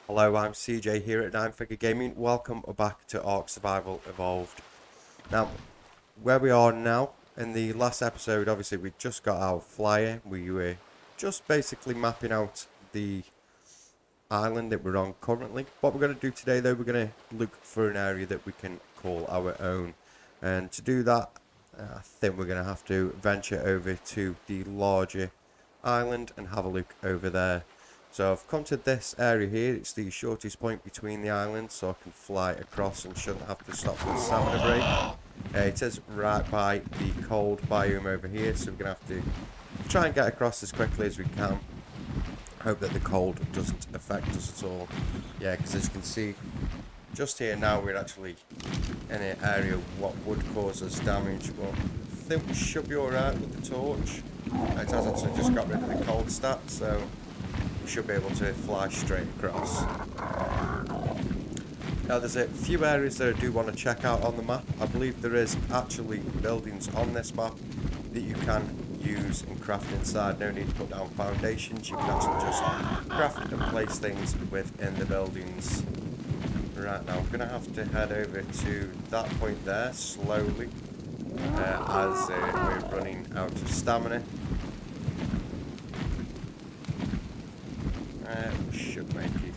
Hello, I'm CJ here at Nine Figure Gaming. Welcome back to Ark Survival Evolved. Now, where we are now, in the last episode, obviously we just got our flyer. We were just basically mapping out the island that we're on currently. What we're going to do today though, we're going to look for an area that we can call our own. And to do that, I think we're going to have to venture over to the larger island and have a look over there. So I've come to this area here. It's the shortest point between the islands, so I can fly across and shouldn't have to stop for a stamina break. It is right by the cold biome over here, so we're going to have to try and get across as quickly as we can. Hope that the cold doesn't affect us at all. Yeah, because as you can see, just here now we're actually in an area what would cause us damage, but I think we should be alright with the torch. It has actually just got rid of the cold stat, so we should be able to fly straight across. Now there's a few areas that I do want to check out on the map. I believe there is actually buildings on this map that you can use and craft inside. No need to put down foundations, you can actually just craft and place things within the buildings. Right, now I'm going to have to head over to that point there slowly as we're running out of stamina. We should make it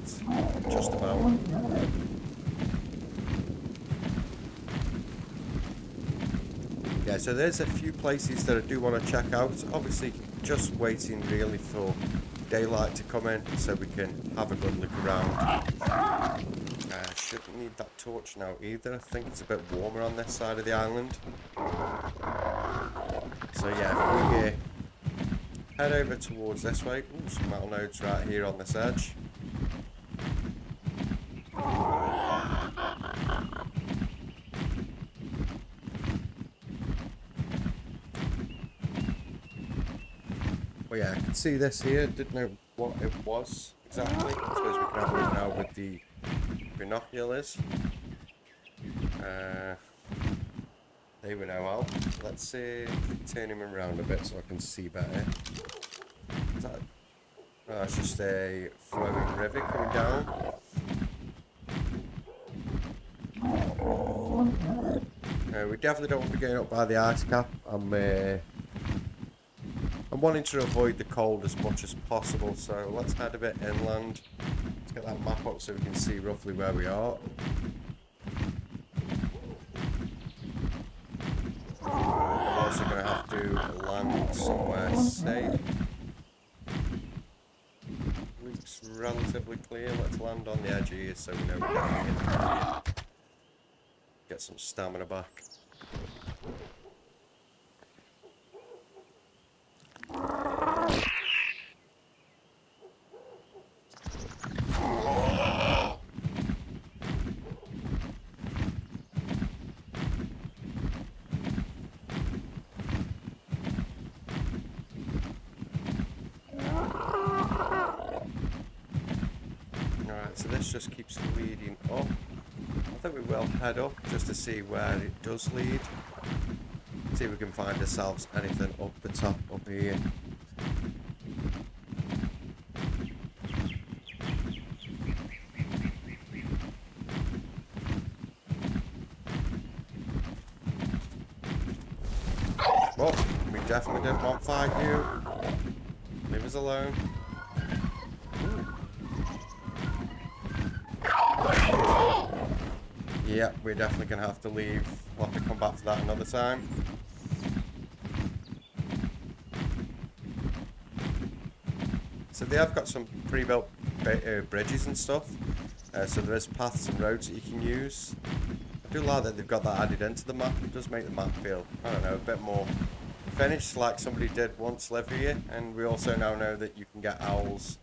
just about. Yeah, so there's a few places that I do want to check out. Obviously, just waiting really for daylight to come in so we can have a good look around. Shouldn't need that torch now either. I think it's a bit warmer on this side of the island. So yeah, if we head over towards this way. Ooh, some metal nodes right here on this edge. Well, yeah, I can see this here. Didn't know what it was exactly. I suppose we can have a look now with the binoculars. There we know how. Let's turn him around a bit so I can see better. Is that, oh, it's just a flowing river coming down. We definitely don't want to be going up by the ice cap. I'm wanting to avoid the cold as much as possible, so let's head a bit inland. Let's get that map up so we can see roughly where we are. I'm also going to have to land somewhere safe. Looks relatively clear. Let's land on the edge here so we know we're going in. Get some stamina back. So this just keeps leading up. I think we will head up just to see where it does lead. See if we can find ourselves anything up the top up here. Well, we definitely didn't want to fight you. Leave us alone. Yeah, we're definitely going to have to leave. We'll have to come back to that another time. So they have got some pre-built bridges and stuff. So there is paths and roads that you can use. I do like that they've got that added into the map. It does make the map feel, I don't know, a bit more finished, like somebody did once live here. And we also now know that you can get owls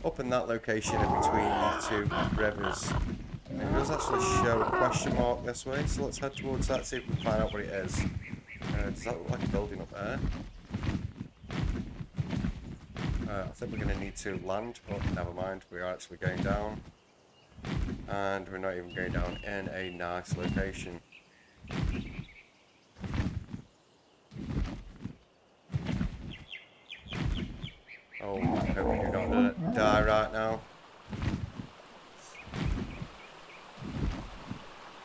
up in that location in between the two rivers. It does actually show a question mark this way, so let's head towards that, see if we can find out what it is. Does that look like a building up there? I think we're going to need to land. Oh, never mind, we are actually going down. And we're not even going down in a nice location. Oh, I hope we do not die right now.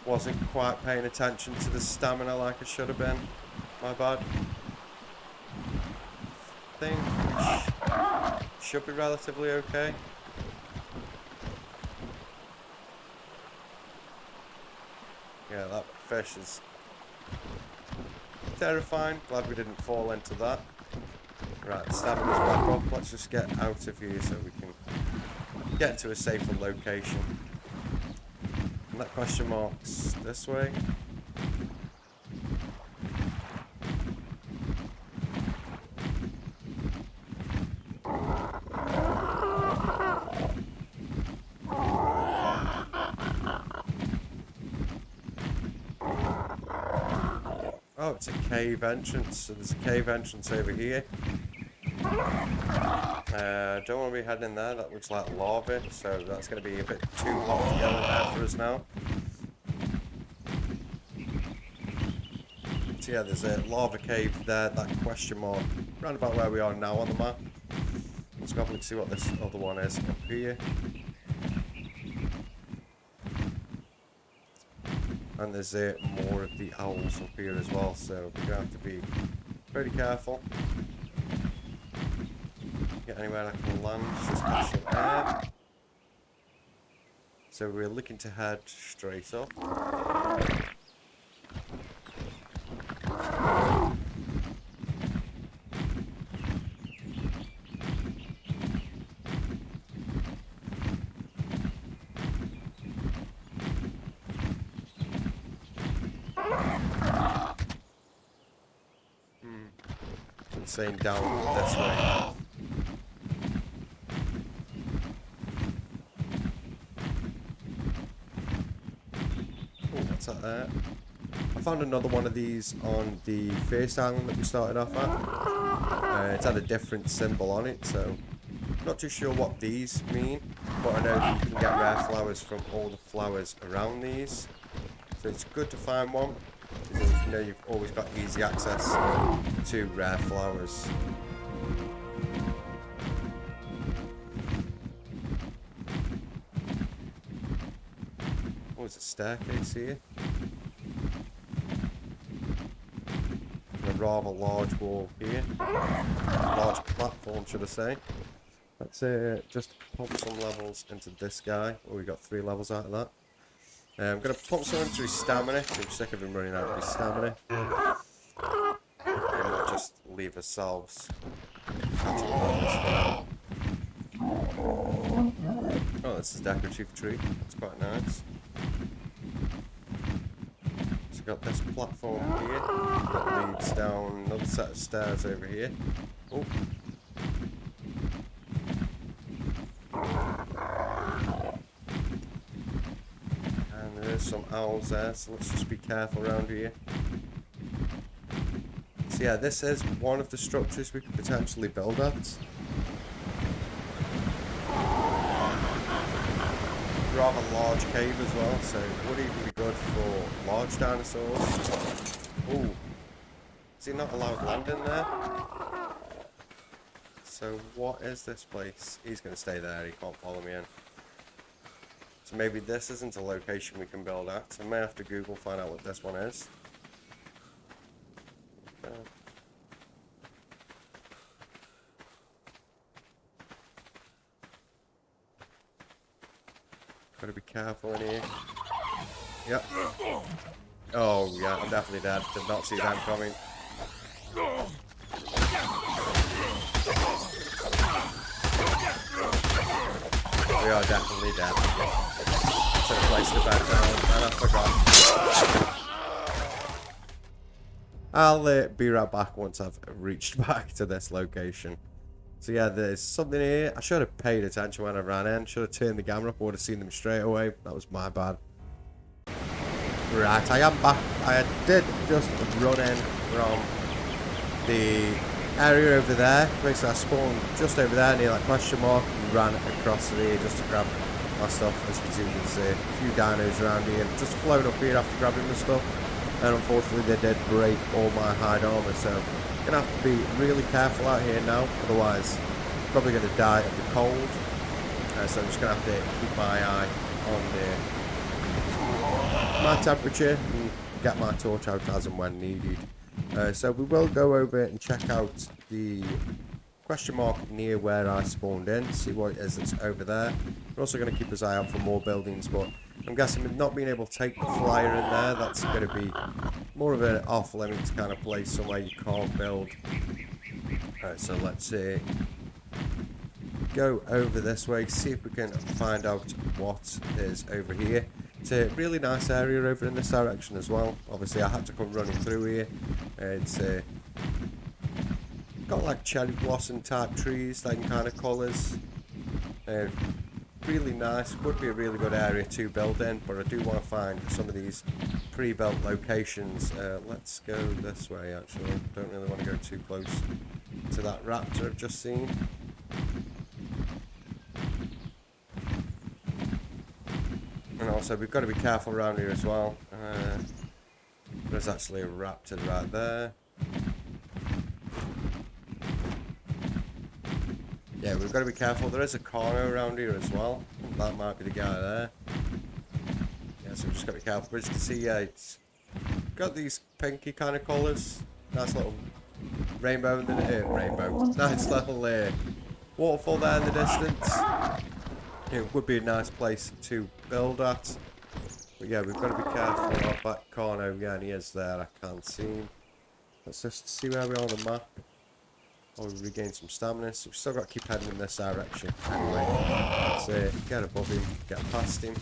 Wasn't quite paying attention to the stamina like I should have been. My bad. I think we should be relatively okay. Yeah, that fish is terrifying. Glad we didn't fall into that. Right, stamina's back up. Let's just get out of here so we can get into a safer location. And that question mark's this way. Oh, it's a cave entrance. So there's a cave entrance over here. Don't want to be heading there. That looks like lava, so that's going to be a bit too hot together there for us now. So yeah, there's a lava cave there, that question mark, round about where we are now on the map. Let's go up and see what this other one is up here. And there's more of the owls up here as well, so we're going to have to be pretty careful. Get anywhere I can land, just catch up there. So we're looking to head straight up. Saying down this way. Oh, what's that there? I found another one of these on the first island that we started off at. It's had a different symbol on it, so not too sure what these mean, but I know that you can get rare flowers from all the flowers around these, so it's good to find one. You know, you've always got easy access to rare flowers. Oh, there's a staircase here. And a rather large wall here. Large platform, should I say. Let's just pump some levels into this guy. Oh, we got 3 levels out of that. I'm going to pump some into his stamina. I'm sick of him running out of his stamina. And we'll just leave ourselves. Oh, this is a decorative tree. That's quite nice. So we've got this platform here that leads down another set of stairs over here. Oh. There's some owls there, so let's just be careful around here. So yeah, this is one of the structures we could potentially build at. Rather large cave as well, so it would even be good for large dinosaurs. Ooh. Is he not allowed land in there? So what is this place? He's going to stay there, he can't follow me in. So maybe this isn't a location we can build at. I may have to Google, find out what this one is. Gotta be careful in here. Yep. Oh yeah, I'm definitely dead. Did not see them coming. We are definitely dead. Should have placed the bed down, and I forgot. I'll be right back once I've reached back to this location. So yeah, there's something here. I should have paid attention when I ran in. Should have turned the camera up. I would have seen them straight away. That was my bad. Right, I am back. I did just run in from the area over there. Basically, I spawned just over there near that question mark and ran across here just to grab my stuff. As you can see, a few dinos around here. Just flown up here after grabbing the stuff. And unfortunately, they did break all my hide armor. So I'm going to have to be really careful out here now. Otherwise, I'm probably going to die of the cold. So I'm just going to have to keep my eye on my temperature and get my torch out as and when needed. So we will go over and check out the question mark near where I spawned in, see what it is that's over there. We're also going to keep his eye out for more buildings, but I'm guessing with not being able to take the flyer in there, that's going to be more of an off-limits kind of place, somewhere you can't build. So let's go over this way, see if we can find out what is over here. It's a really nice area over in this direction as well. Obviously I had to come running through here. It's got like cherry blossom type trees, that kind of colours. Really nice, would be a really good area to build in, but I do want to find some of these pre-built locations. Let's go this way actually, don't really want to go too close to that raptor I've just seen. And also we've got to be careful around here as well. There's actually a raptor right there. Yeah, we've got to be careful. There is a corner around here as well. That might be the guy there. Yeah, so we've just got to be careful. But as you can see, yeah, it's got these pinky kind of colours. Nice little rainbow in the nice little waterfall there in the distance. It would be a nice place to build at. But yeah, we've got to be careful of that corner. Yeah, and he is there. I can't see him. Let's just see where we are on the map. Oh, we regain some stamina, so we've still got to keep heading in this direction. Anyway, let's get above him, get past him.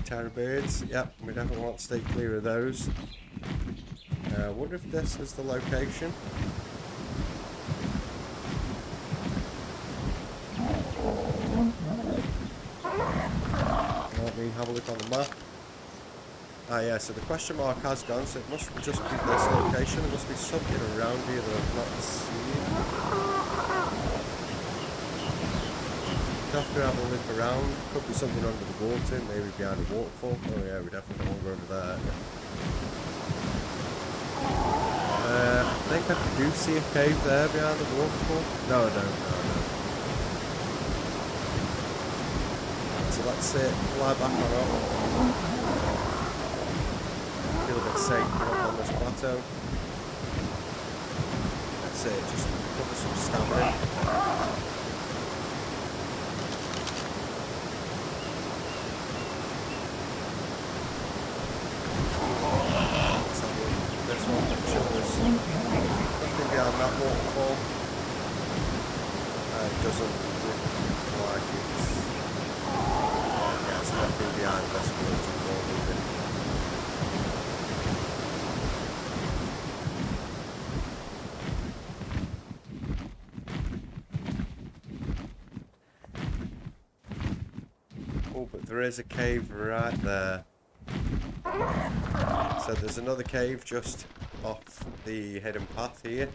Terror birds, yep, we definitely want to stay clear of those. I wonder if this is the location. Let me have a look on the map. Ah yeah, so the question mark has gone, so it must just be this location. There must be something around here that I've not seen. Have to have a look around. Could be something under the water, maybe behind a waterfall. Oh yeah, we definitely don't want to go over there. I think I do see a cave there behind the waterfall. No, I don't. So let's fly back on up. Feel a bit safe up on this plateau. Let's just cover some stamina. Nothing behind that waterfall. It doesn't look like it's... Yeah, it's nothing behind this waterfall either. Oh, but there is a cave right there. So there's another cave just off the hidden path here.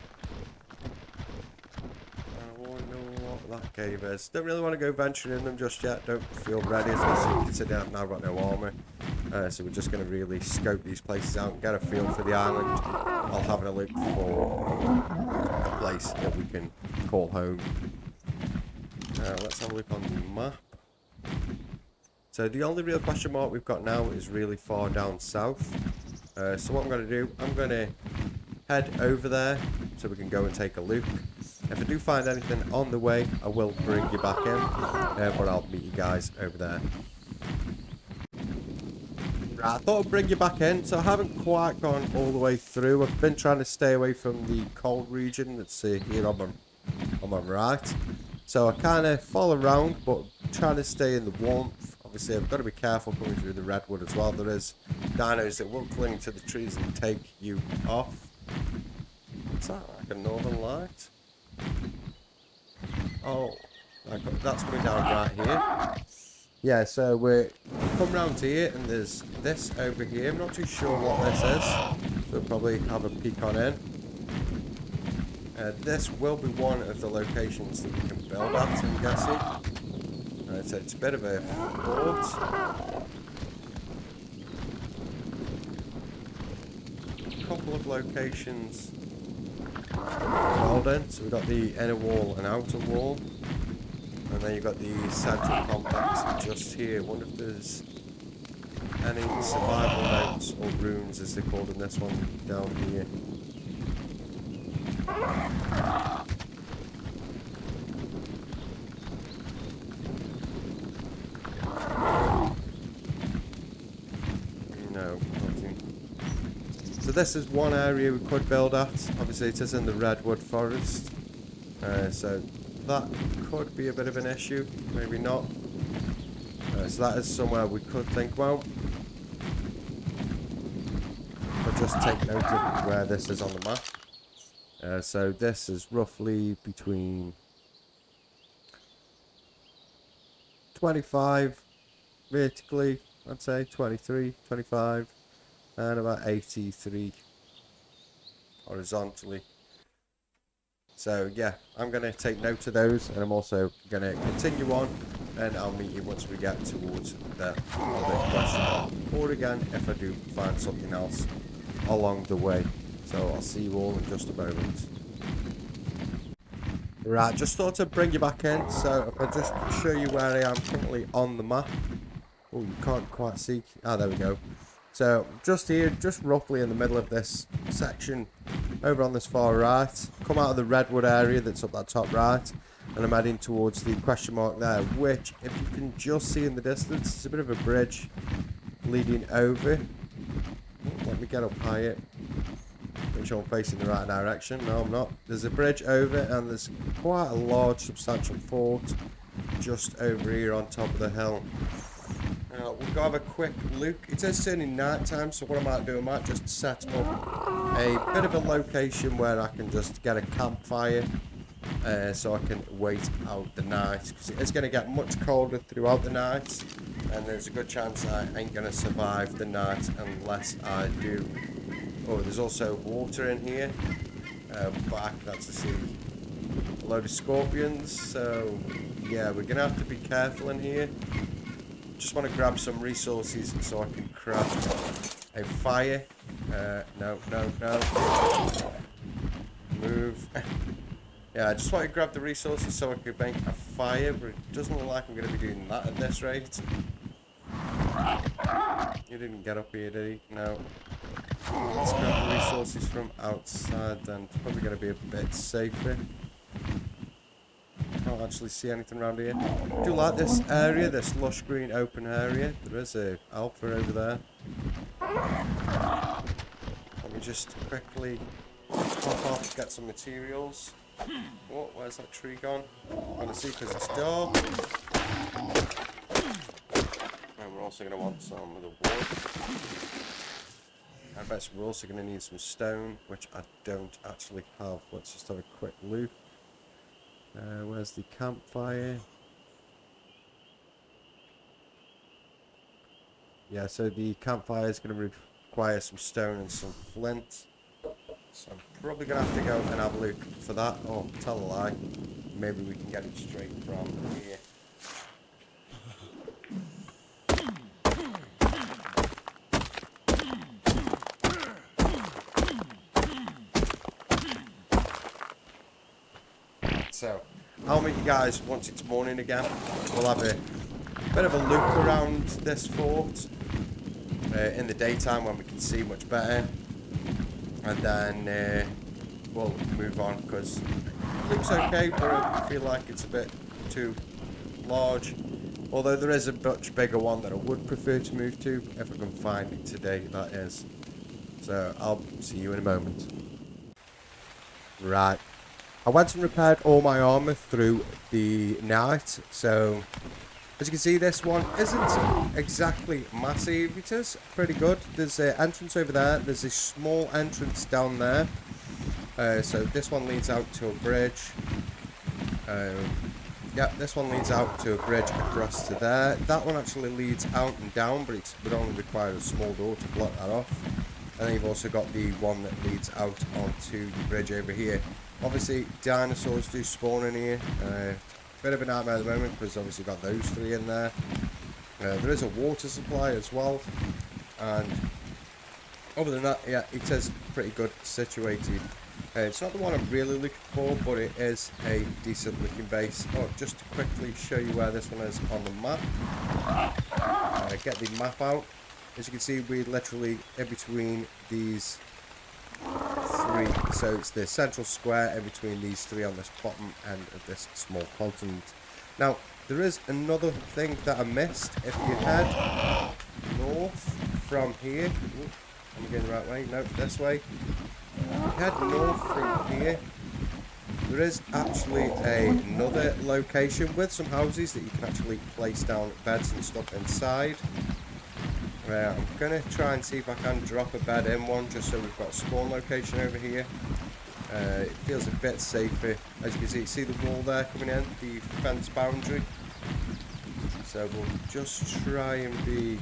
I want to know what that cave is. Don't really want to go venturing in them just yet. Don't feel ready, especially considering I've now got no armour. So we're just going to really scope these places out and get a feel for the island while having a look for a place that we can call home. Let's have a look on the map. So the only real question mark we've got now is really far down south. So what I'm going to do, I'm going to head over there so we can go and take a look. If I do find anything on the way, I will bring you back in, but I'll meet you guys over there. Right, I thought I'd bring you back in, so I haven't quite gone all the way through. I've been trying to stay away from the cold region that's here on my right. So I kind of fall around, but trying to stay in the warmth. Obviously, I've got to be careful coming through the redwood as well. There is dinos that will cling to the trees and take you off. Is that like a northern light? Oh, that's coming down right here. Yeah, so we're come round here and there's this over here. I'm not too sure what this is, so we'll probably have a peek on in. This will be one of the locations that we can build at, I'm guessing. Right, so it's a bit of a fort. A couple of locations well done. So we've got the inner wall and outer wall. And then you've got the central complex just here. I wonder if there's any survival notes or runes, as they're called in this one, down here. No, nothing. So this is one area we could build at. Obviously it is in the redwood forest. So that could be a bit of an issue, maybe not. So that is somewhere we could think, well, but just take note of where this is on the map. So this is roughly between 25 vertically, I'd say 23, 25, and about 83 horizontally. So yeah, I'm going to take note of those, and I'm also going to continue on, and I'll meet you once we get towards the other question, or again if I do find something else along the way. So I'll see you all in just a moment. Right, just thought I'd bring you back in, so if I just show you where I am currently on the map. Oh, you can't quite see. Ah, there we go. So just here, just roughly in the middle of this section, over on this far right, come out of the redwood area that's up that top right, and I'm heading towards the question mark there, which, if you can just see in the distance, it's a bit of a bridge leading over. Oh, let me get up higher. Make sure I'm facing the right direction. No, I'm not. There's a bridge over, and there's quite a large, substantial fort just over here on top of the hill. Now, we'll go have a quick look. It is turning night time, so what I might do, I might just set up a bit of a location where I can just get a campfire, so I can wait out the night, because it's going to get much colder throughout the night, and there's a good chance I ain't going to survive the night unless I do. Oh, there's also water in here, but I can actually see a load of scorpions, so yeah, we're going to have to be careful in here. Just want to grab some resources so I can craft a fire. No. Move. Yeah, I just want to grab the resources so I can make a fire, but it doesn't look like I'm going to be doing that at this rate. You didn't get up here, did he? No. Let's grab the resources from outside then. It's probably going to be a bit safer. Can't actually see anything around here. I do like this area, this lush green open area. There is a alpha over there. Let me just quickly pop off, get some materials. Oh, where's that tree gone? I'm gonna see because it's dark. And we're also gonna want some of the wood. I bet we're also gonna need some stone, which I don't actually have. Let's just have a quick look. Where's the campfire? Yeah, so the campfire is going to require some stone and some flint. So I'm probably going to have to go and have a look for that. Oh, tell a lie. Maybe we can get it straight from here. So, I'll meet you guys once it's morning again. We'll have a bit of a look around this fort in the daytime when we can see much better. And then we'll move on, because it looks okay, but I feel like it's a bit too large. Although there is a much bigger one that I would prefer to move to, if I can find it today, that is. So, I'll see you in a moment. Right. I went and repaired all my armor through the night, so as you can see, this one isn't exactly massive. It is pretty good. There's an entrance over there. There's a small entrance down there. So this one leads out to a bridge. Yeah, this one leads out to a bridge across to there. That one actually leads out and down, but it would only require a small door to block that off. And then you've also got the one that leads out onto the bridge over here. Obviously, dinosaurs do spawn in here. bit of a nightmare at the moment because obviously got those 3 in there. There is a water supply as well, and other than that, yeah, it is pretty good situated. It's not the one I'm really looking for, but it is a decent looking base. Oh, just to quickly show you where this one is on the map. Get the map out. As you can see, we're literally in between these 3. So it's the central square in between these 3 on this bottom end of this small continent. Now, there is another thing that I missed. If you head north from here, am I going the right way? No, this way. If you head north from here, there is actually another location with some houses that you can actually place down beds and stuff inside. I'm going to try and see if I can drop a bed in one, just so we've got a spawn location over here. It feels a bit safer. As you can see the wall there coming in, the fence boundary. So we'll just try and be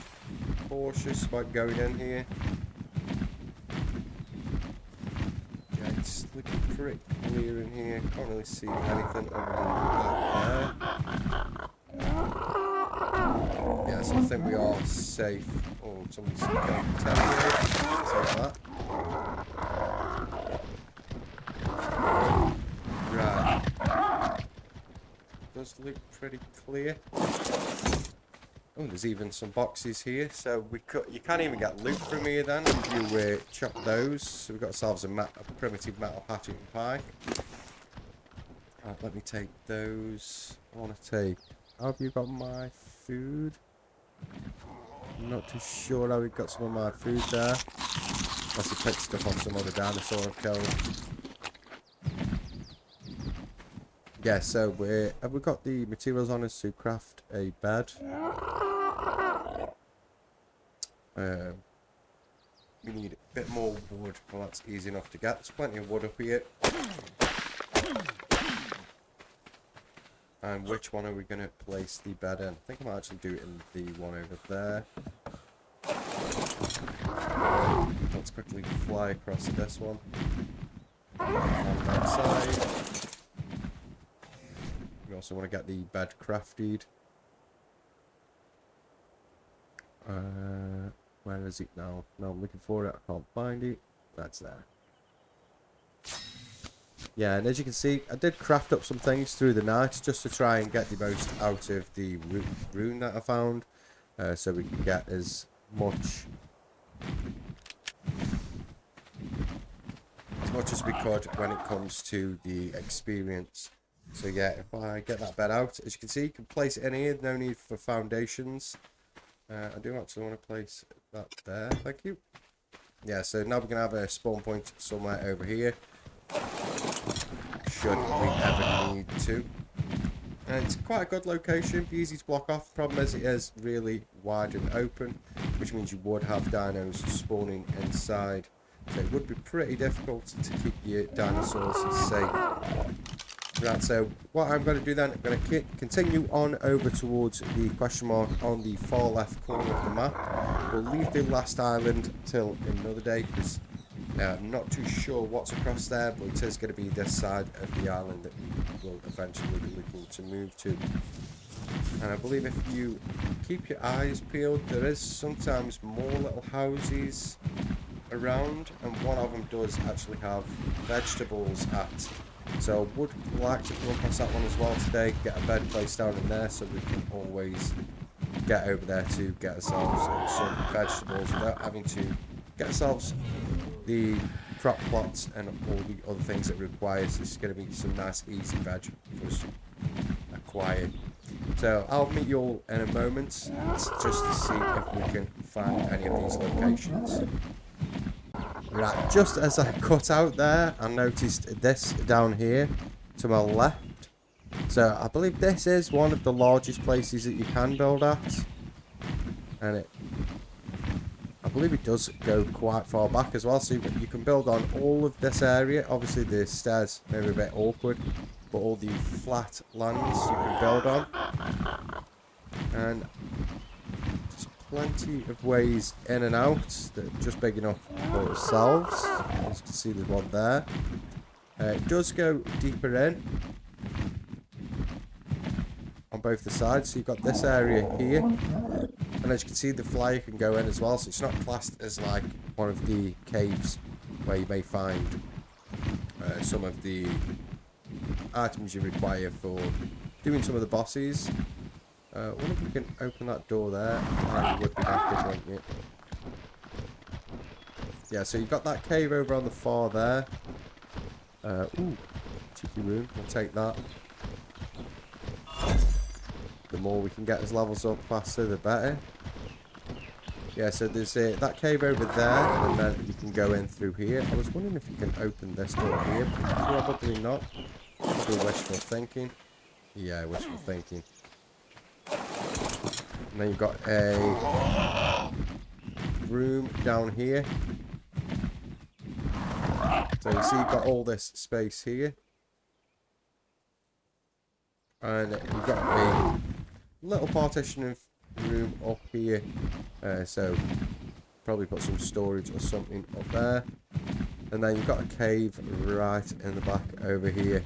cautious about going in here. Yeah, it's looking pretty clear in here. Can't really see anything other than that there. Yeah, so I think we are safe. Oh, somebody's going to tell me. Sorry about that. Right. Does look pretty clear. Oh, there's even some boxes here. So you can't even get loot from here then if you chop those. So we've got ourselves a primitive metal hatchet and pike. Right, let me take those. I want to take... How have you got my food? I'm not too sure how we got some of my food there. Unless he picked stuff off some other dinosaur I've killed. Yeah, so have we got the materials on us to craft a bed? We need a bit more wood. Well, that's easy enough to get. There's plenty of wood up here. And which one are we going to place the bed in? I think I might actually do it in the one over there. Let's quickly fly across this one. On that side. We also want to get the bed crafted. Where is it now? No, I'm looking for it. I can't find it. That's there. Yeah, and as you can see, I did craft up some things through the night just to try and get the most out of the rune that I found, so we can get as much as we could when it comes to the experience. So yeah, if I get that bed out, as you can see, you can place it in here. No need for foundations. I do actually want to place that there. Thank you. Yeah, so now we're gonna have a spawn point somewhere over here. Should we ever need to. And it's quite a good location, easy to block off. The problem is it is really wide and open, which means you would have dinos spawning inside. So it would be pretty difficult to keep your dinosaurs safe. Right, so what I'm going to do then, I'm going to continue on over towards the question mark on the far left corner of the map. We'll leave the last island till another day because I'm not too sure what's across there, but it is going to be this side of the island that we will eventually be looking to move to. And I believe if you keep your eyes peeled, there is sometimes more little houses around, and one of them does actually have vegetables at. So I would like to come across that one as well today, get a bed placed down in there so we can always get over there to get ourselves some vegetables without having to get ourselves the crop plots and all the other things it requires. It's going to be some nice easy veg for us to acquire. So I'll meet you all in a moment just to see if we can find any of these locations. Right, just as I cut out there, I noticed this down here to my left. So I believe this is one of the largest places that you can build at. And I believe it does go quite far back as well. So you can build on all of this area. Obviously the stairs may be a bit awkward, but all the flat lands you can build on. And plenty of ways in and out that are just big enough for ourselves. As you can see, there's one there. It does go deeper in. on both the sides. So you've got this area here, and as you can see, the flyer can go in as well. So it's not classed as like one of the caves where you may find some of the items you require for doing some of the bosses. I wonder if we can open that door there. You would be happy, wouldn't you? Yeah, so you've got that cave over on the far there. Ooh, cheeky room. We'll take that. The more we can get his levels up faster, the better. Yeah, so there's that cave over there, and then you can go in through here. I was wondering if you can open this door here. Probably not. Probably wishful thinking. Yeah, wishful thinking. And then you've got a room down here. So you see you've got all this space here. And you've got a little partition of room up here. So probably put some storage or something up there. And then you've got a cave right in the back over here.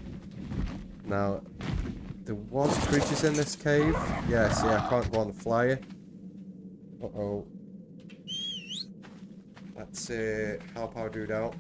Now, there was creatures in this cave. Yeah, see, I can't go on the flyer. Uh-oh. Let's help our dude out.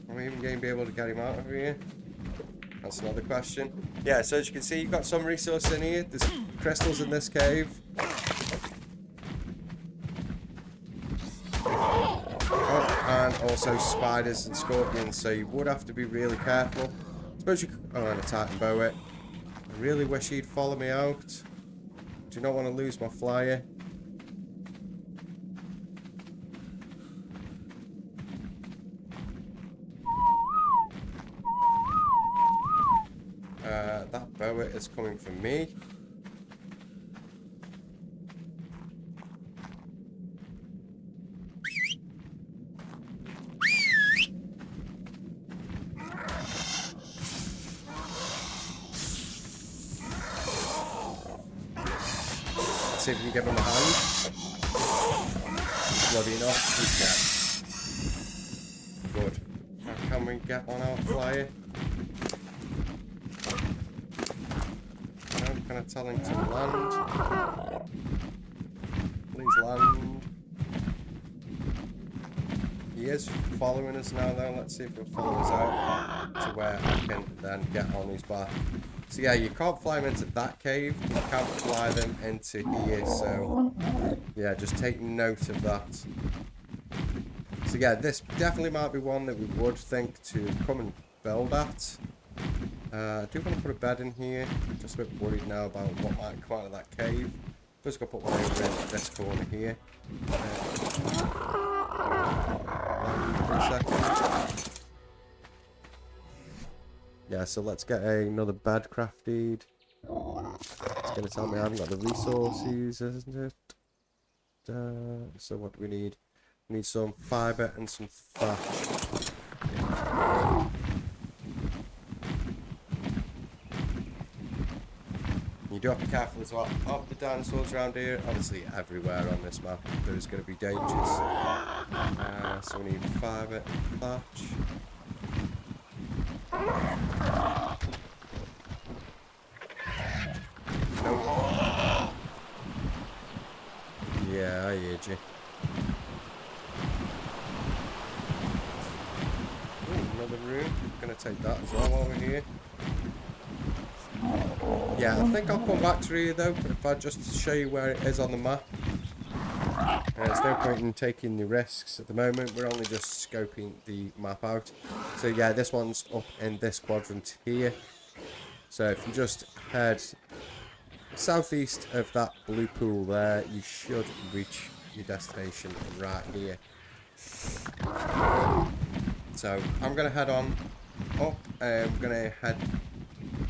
Are we even going to be able to get him out of here? That's another question. Yeah, so as you can see, you've got some resource in here. There's crystals in this cave. Oh, and also spiders and scorpions, so you would have to be really careful. Suppose you could... Oh, and a titan bow it. I really wish he'd follow me out. Do not want to lose my flyer. That boa is coming for me. Let's see if we can give him a hand. Bloody enough, he's dead. Good. Now can we get on our flyer? Can I tell him to land? Please land. He is following us now though. Let's see if he'll follow us out to where I can then get on his back. So yeah, you can't fly them into that cave. You can't fly them into here. So yeah, just take note of that. So yeah, this definitely might be one that we would think to come and build at. I do want to put a bed in here. Just a bit worried now about what might come out of that cave. Just got to put one over in this corner here. For a second. Yeah, so let's get another bed crafted. It's going to tell me I haven't got the resources, isn't it? So what do we need? We need some fibre and some thatch. You do have to be careful as well of the dinosaurs around here. Obviously everywhere on this map there's going to be dangers. So we need fibre and thatch. Nope. Yeah, I heard you. Ooh, another room. I'm going to take that as well while we're here. Yeah, I think I'll come back to you though, if I just show you where it is on the map. There's no point in taking the risks at the moment, we're only just scoping the map out. So yeah, this one's up in this quadrant here. So if you just head southeast of that blue pool there, you should reach your destination right here. So I'm going to head on up, I'm going to head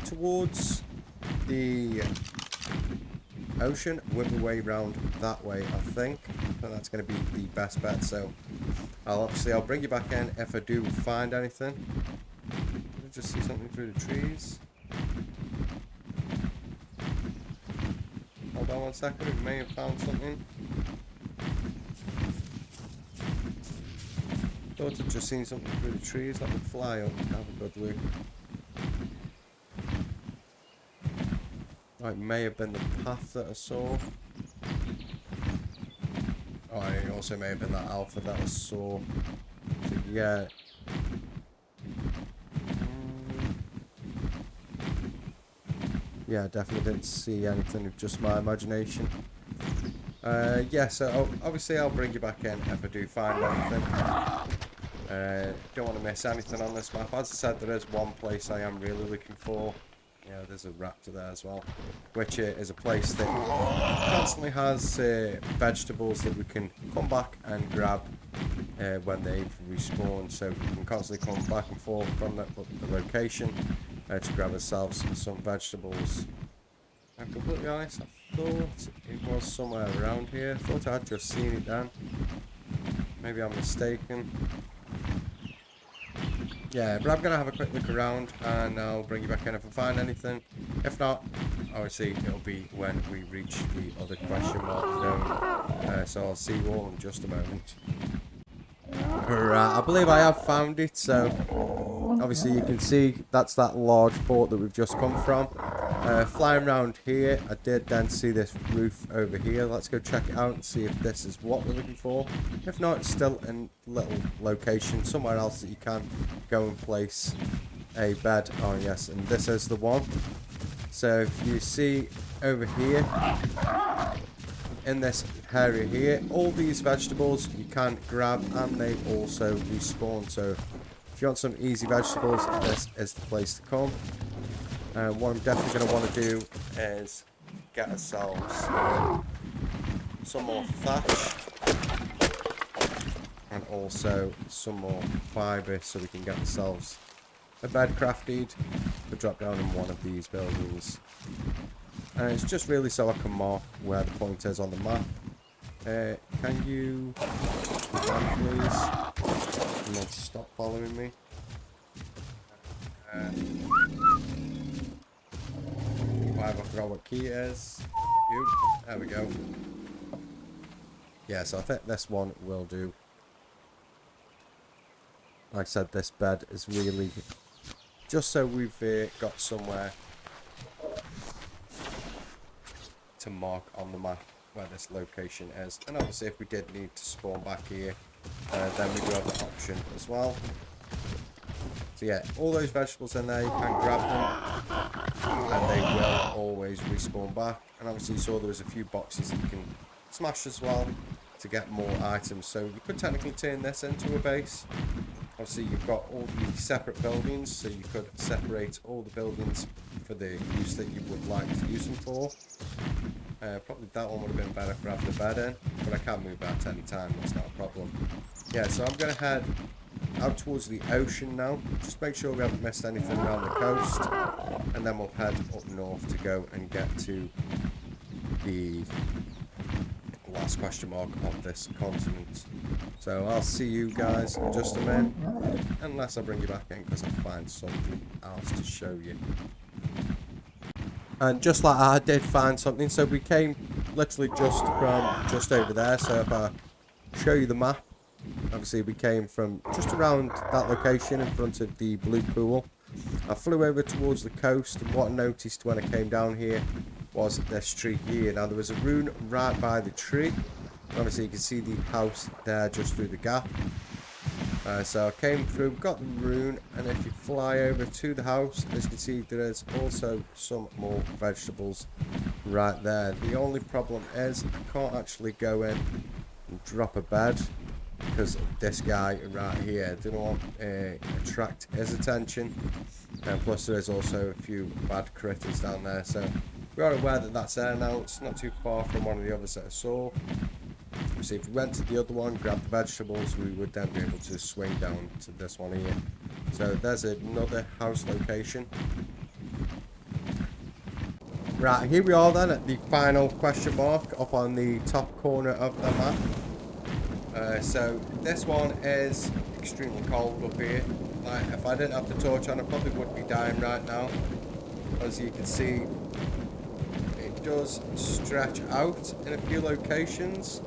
towards the ocean, whip my way round that way, I think. And that's going to be the best bet. So I'll bring you back in if I do find anything. Did I just see something through the trees. Hold on 1 second, we may have found something. Thought I'd just seen something through the trees. Let me fly up and have a good look. Oh, it may have been the path that I saw. Oh, and it also may have been that alpha that I saw. So, yeah. Yeah, definitely didn't see anything of just my imagination. Yeah, so obviously I'll bring you back in if I do find anything. Don't want to miss anything on this map. As I said, there is one place I am really looking for. Yeah, there's a raptor there as well, which is a place that constantly has vegetables that we can come back and grab when they respawn. So we can constantly come back and forth from the location to grab ourselves some vegetables. I'm completely honest, I thought it was somewhere around here. I thought I'd just seen it then. Maybe I'm mistaken. Yeah, but I'm going to have a quick look around and I'll bring you back in if I find anything. If not, obviously it'll be when we reach the other question mark zone. So I'll see you all in just a moment. Right, I believe I have found it. So obviously you can see that's that large fort that we've just come from. Flying around here, I did then see this roof over here. Let's go check it out and see if this is what we're looking for. If not, it's still in a little location somewhere else that you can go and place a bed. Oh yes, and this is the one. So if you see over here, in this area here, all these vegetables you can grab and they also respawn. So if you want some easy vegetables, this is the place to come. What I'm definitely going to want to do is get ourselves some more thatch and also some more fibre so we can get ourselves a bed crafted to drop down in one of these buildings. And it's just really so I can mark where the point is on the map. Can you please not stop following me? I forgot what key it is. There we go. Yeah, so I think this one will do. Like I said, this bed is really just so we've got somewhere to mark on the map where this location is. And obviously if we did need to spawn back here, then we do have the option as well. So yeah, all those vegetables in there, you can grab them and they will always respawn back. And obviously you saw there was a few boxes that you can smash as well to get more items. So you could technically turn this into a base. Obviously you've got all the separate buildings, so you could separate all the buildings for the use that you would like to use them for. Probably that one would have been better for having a bed in, but I can move that at any time, that's not a problem. Yeah, so I'm going to head out towards the ocean now. Just make sure we haven't missed anything around the coast, and then we'll head up north to go and get to the last question mark of this continent. So I'll see you guys in just a minute, unless I bring you back in because I find something else to show you. And just like I did find something, so we came literally just from just over there. So if I show you the map, obviously we came from just around that location in front of the blue pool. I flew over towards the coast, and what I noticed when I came down here was this tree here. Now there was a rune right by the tree. Obviously you can see the house there just through the gap. So I came through, got the rune, and if you fly over to the house, as you can see, there is also some more vegetables right there. The only problem is I can't actually go in and drop a bed because this guy right here didn't want to attract his attention, and plus there is also a few bad critters down there. So we are aware that that's there now. It's not too far from one of the others that I saw. So if we went to the other one, grabbed the vegetables, we would then be able to swing down to this one here. So there's another house location. Right, here we are then at the final question mark up on the top corner of the map. So this one is extremely cold up here. Like, if I didn't have the torch on, I probably would be dying right now. As you can see, it does stretch out in a few locations.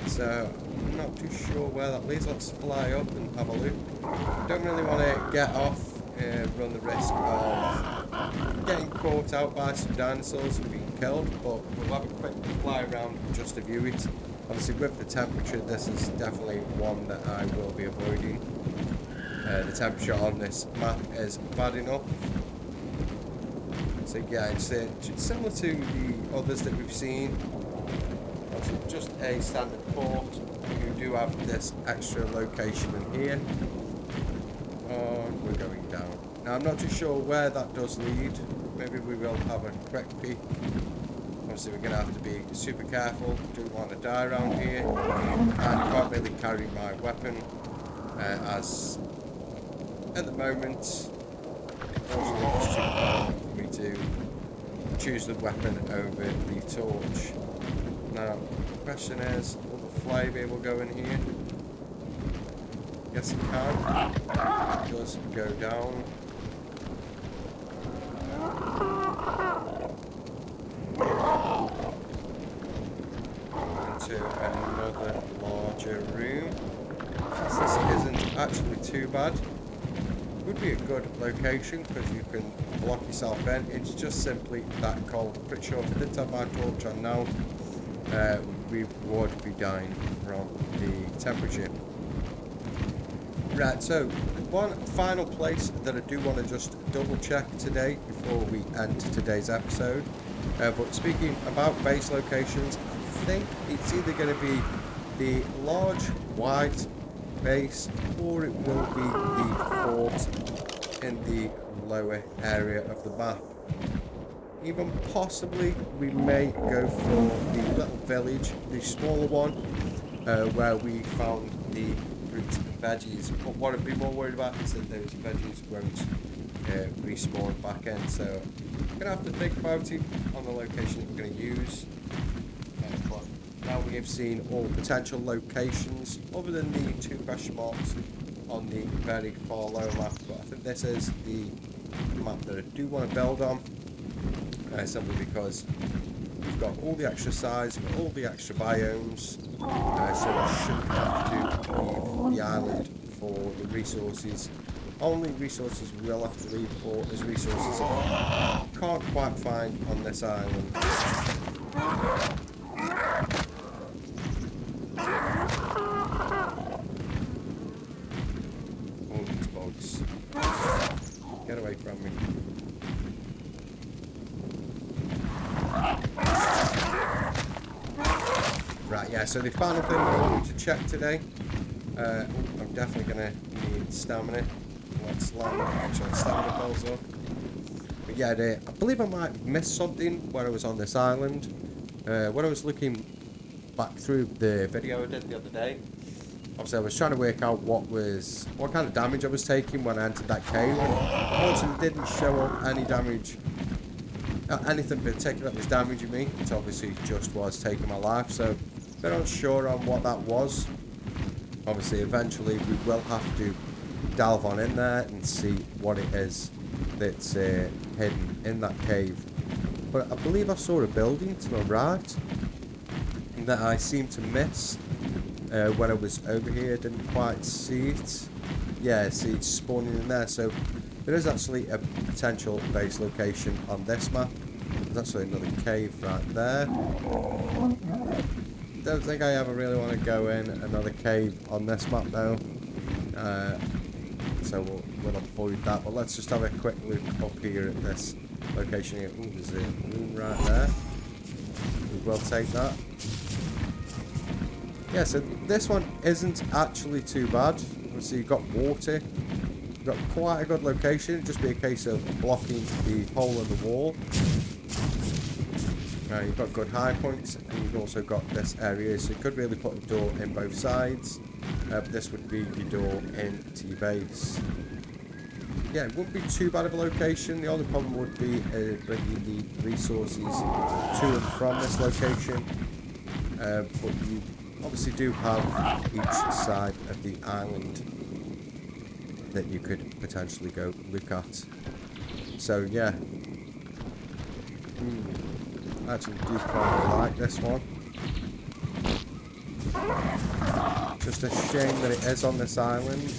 So, I'm not too sure where that leads. Let's fly up and have a look. Don't really want to get off and run the risk of getting caught out by some dinosaurs and being killed, but we'll have a quick fly around just to view it. Obviously, with the temperature, this is definitely one that I will be avoiding. The temperature on this map is bad enough. So yeah, it's similar to the others that we've seen. Also just a standard port. We do have this extra location in here. And we're going down. Now I'm not too sure where that does lead. Maybe we will have a quick peek. Obviously we're going to have to be super careful. Don't want to die around here. And I can't really carry my weapon as at the moment it also looks too hard for me to choose the weapon over the torch. Now the question is, will the fly be able to go in here? Yes it can. It does go down. Into another larger room. This isn't actually too bad. Would be a good location because you can block yourself in. It's just simply that cold. Pretty sure if I didn't have my torch on now, we would be dying from the temperature. Right, so one final place that I do want to just double check today before we end today's episode. But speaking about base locations, I think it's either going to be the large white base or it will be the fort in the lower area of the map. Even possibly we may go for the little village, the smaller one, where we found the fruits and veggies. But what I'd be more worried about is that those veggies won't respawn back in. So I'm going to have to think about it on the location that we're going to use. But now we have seen all potential locations other than the 2 question marks on the very far lower map. But I think this is the map that I do want to build on. Simply because we've got all the extra size, we've got all the extra biomes, so we shouldn't have to leave the island for the resources. Only resources we will have to leave for is resources that we can't quite find on this island. All these bugs. Get away from me. Right, yeah, so the final thing I want to check today, I'm definitely going to need stamina. Let's land, actually, stamina builds up. But yeah, I believe I might have missed something when I was on this island. When I was looking back through the video I did the other day, obviously I was trying to work out what kind of damage I was taking when I entered that cave. Unfortunately, it didn't show up any damage. Anything particular that was damaging me. It obviously just was taking my life, so I'm not sure on what that was. Obviously eventually we will have to delve on in there and see what it is that's hidden in that cave. But I believe I saw a building to my right that I seemed to miss when I was over here. Didn't quite see it. Yeah, see it's spawning in there, so there is actually a potential base location on this map. There's actually another cave right there. Don't think I ever really want to go in another cave on this map though. So we'll avoid that. But let's just have a quick look up here at this location here. Ooh, there's a room right there. We will take that. Yeah, so this one isn't actually too bad. So you've got water. You've got quite a good location. It'd just be a case of blocking the hole in the wall. You've got good high points, and you've also got this area, so you could really put a door in both sides. But this would be your door into your base. Yeah, it wouldn't be too bad of a location. The only problem would be bringing the resources to and from this location. But you obviously do have each side of the island. that you could potentially go look at. So yeah, I actually do quite like this one. Just a shame that it is on this island.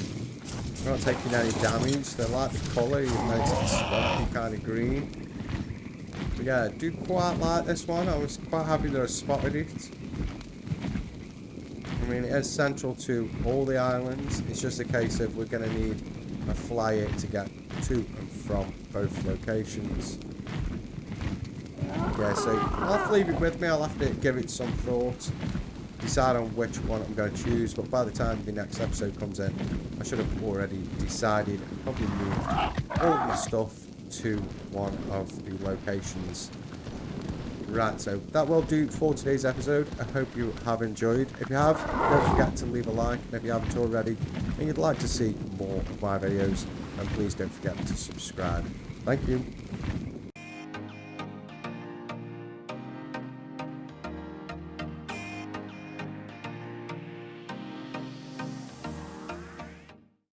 I'm not taking any damage. They like the colour, even though it's a swampy kind of green. But yeah, I do quite like this one. I was quite happy that I spotted it. I mean, it is central to all the islands. It's just a case of we're going to need a flyer to get to and from both locations. Yeah, so I'll have to leave it with me. I'll have to give it some thought, decide on which one I'm going to choose. But by the time the next episode comes in, I should have already decided and probably moved all my stuff to one of the locations. Right, so that will do for today's episode. I hope you have enjoyed. If you have, don't forget to leave a like. And if you haven't already and you'd like to see more of my videos, then please don't forget to subscribe. Thank you.